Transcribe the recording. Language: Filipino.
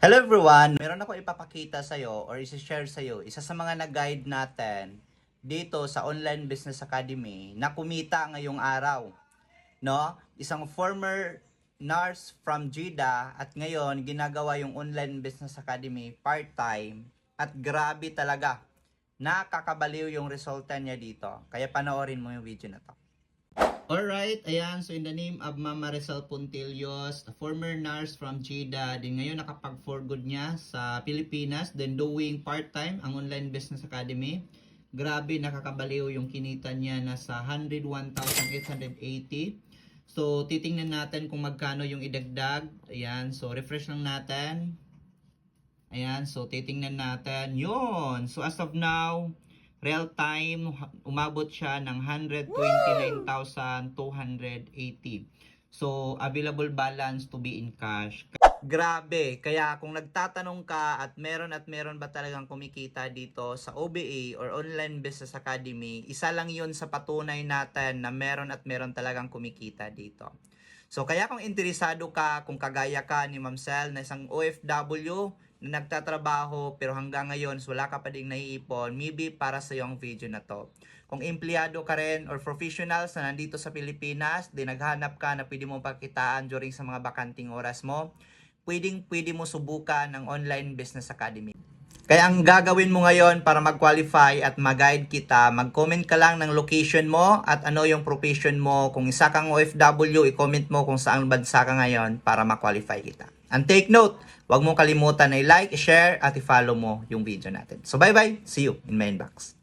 Hello everyone! Meron ako ipapakita sa'yo or isi-share sa'yo isa sa mga nag-guide natin dito sa Online Business Academy na kumita ngayong araw. No? Isang former nurse from Jeddah at ngayon ginagawa yung Online Business Academy part-time at grabe talaga. Nakakabaliw yung resulta niya dito. Kaya panoorin mo yung video na to. Alright, ayan. So in the name of Mama Rizal Puntillos, a former nurse from Jeddah, din ngayon nakapag for good niya sa Pilipinas, then doing part-time ang Online Business Academy. Grabe, nakakabaliw yung kinita niya, nasa 101,880. So titingnan natin kung magkano yung idagdag. Ayan, so refresh lang natin. Ayan, so titingnan natin. Yun! So as of now, real time, umabot siya ng 129,280. So, available balance to be in cash. Grabe! Kaya kung nagtatanong ka at meron ba talagang kumikita dito sa OBA or Online Business Academy, isa lang yun sa patunay natin na meron talagang kumikita dito. So, kaya kung interesado ka, kung kagaya ka ni Ma'am Sel na isang OFW na nagtatrabaho pero hanggang ngayon wala ka pa ding naiipon, maybe para sa yung video na to. Kung empleyado ka rin or professionals na nandito sa Pilipinas, di naghanap ka na pwede mo pakitaan during sa mga bakanting oras mo, pwede mo subukan ng Online Business Academy. Kaya ang gagawin mo ngayon para mag-qualify at mag-guide kita, mag-comment ka lang ng location mo at ano yung profession mo. Kung isa kang OFW, i-comment mo kung saan bansa ka ngayon para ma-qualify kita. And take note, huwag mong kalimutan na i-like, i-share at i-follow mo yung video natin. So bye-bye! See you in my inbox.